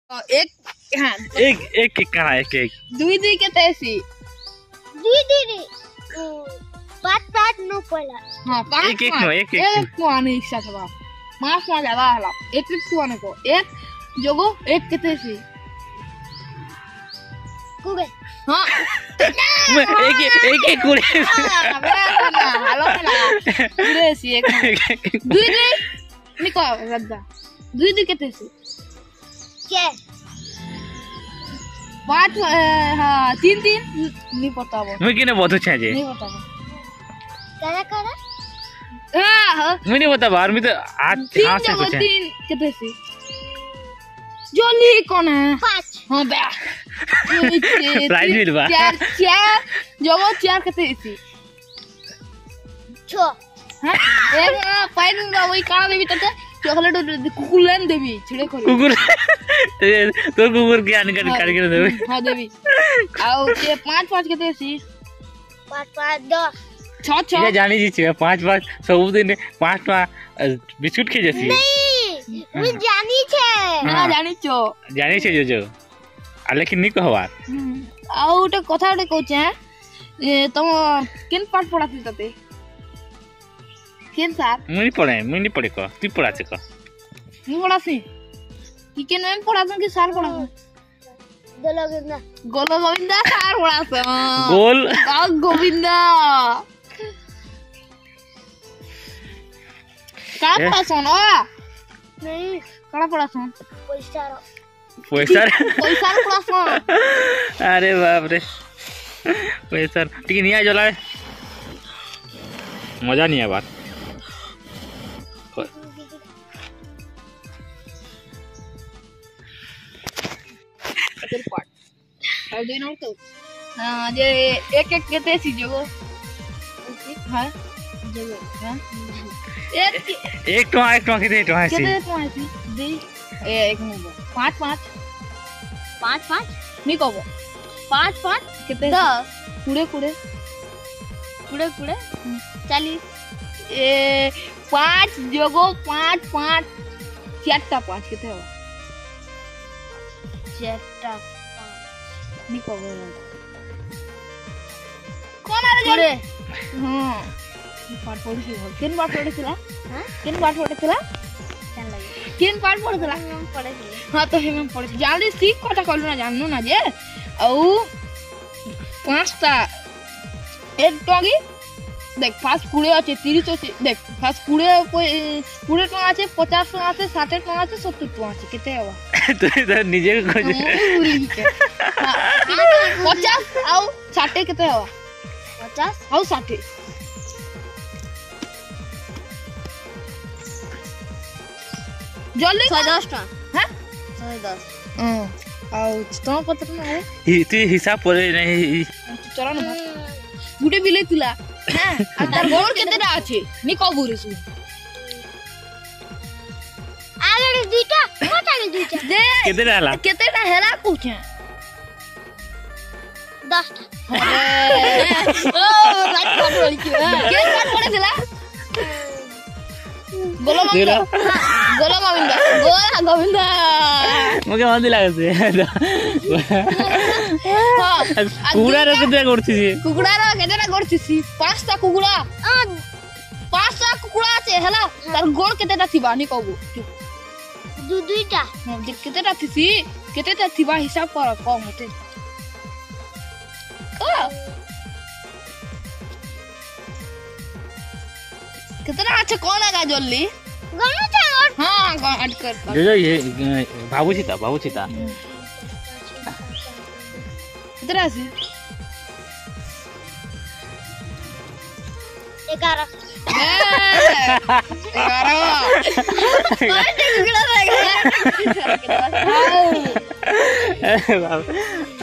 एक हाँ एक एक एक कहाँ एक एक दुई दुई के तैसी दुई दुई पाँच पाँच नो पड़ा हाँ पाँच एक नो आने इच्छा था मास में ज्यादा हला एक आने को एक जोगो एक के तैसी कुगे हाँ एक कुड़े हेलो कुड़े सी एक दुई दुई निको रद्दा दुई दुई के तैसी क्या पाँच हाँ तीन तीन नहीं पता वो मैं किन्हें बहुत अच्छा है नहीं पता वो क्या करा हाँ मैं नहीं बता बाहर में तो आज हाँ से कुछ है तीन कितने सी जोली कौन है पाँच हाँ बे प्राइज मिल बा चार चार जोगो चार कितने सी छो हाँ एक पाइन में वही काला देवी तक चॉकलेट कुकुरन देवी छिड़े करो कुकुर तो कुकुर के आने का करके देवी हाँ देवी आओ ये पाँच पाँच कितने सी पाँच पाँच दस ये जानी जी चाहिए पाँच पाँच सब दिन पाँच पाँच बिस्कुट के जैसी नहीं मैं जानी छे हाँ जानी चो जानी चाहिए जो लेकिन नहीं कहो बात आओ उटे कथा उटे कहचे ये तुम किन पाठ पढ़ाती तते किन सार मैं नहीं पढ़े को तू पढ़ा से को नहीं पढ़ासी कि किन में पढ़ाते कि सार पढ़ाते गोलो गोविंदा सार पढ़ाते गोल गोविंदा कड़ा पढ़ा सोन नहीं कड़ा पढ़ा सोन पैसा पैसा पढ़ा सोन अरे बाप रे पैसा ठीक नहीं आ जला मजा नहीं है बात जे एक एक केते सी जगो हां जगो हां एक तो कितने तो है सी केते तो है सी दे एक नंबर पाँच पाँच पाँच पाँच नहीं कहबो पाँच पाँच केते 10 कुड़े कुड़े कुड़े कुड़े 40 ए पाँच जगो पाँच पाँच चारटा पाँच केते हो चारटा नहीं कहबो कौन आ रे कुड़े हां पाठ पढ़ी किन पाठ पढ़िसला हां किन पाठ पढ़िसला चल लगे किन पाठ पढ़िसला हम पढ़े हाँ तो हम पढ़े जल्दी सीख कथा कहलु ना जाननु ना जे औ पांचटा एक टंगी देख फास्ट कुड़े আছে 30 আছে देख फास्ट कुड़े कुड़े टंगा আছে 50 टंगा আছে 60 टंगा আছে 70 टंगा আছে केते हवा तो इधर निजे को 50 आउ 60 केते हवा 50 आउ 60 जल्दी 110 टा हां 110 आउ तो पत्र ना है तू हिसाब पड़े नहीं चलो ना गुटे बिले तुला हां आ तार गोड़ केतेटा আছে নি কবুরে সু आगे दुईटा मोटा ने दुईटा दे कितने डाला केतेटा हेला कुछ 10 टा ओ रात पड़ोली के के पाठ पढ़ेला गोलो गोविंदा गोविंदा मुझे मंदी लागे से हां कुकुड़ा रे केते करछि जी कुकुड़ा रे केतेटा करछि पांचटा कुकुड़ा আছে হেলা তার গোড় কেতেটা থিবা নি কবু দুইটা কেতেটা থিসি কেতেটা থিবা হিসাব কর কম হতে कितना अच्छा कौन आएगा जल्दी गनु चार हाँ ऐड कर जो ये बाबू सीता कितना से 11 11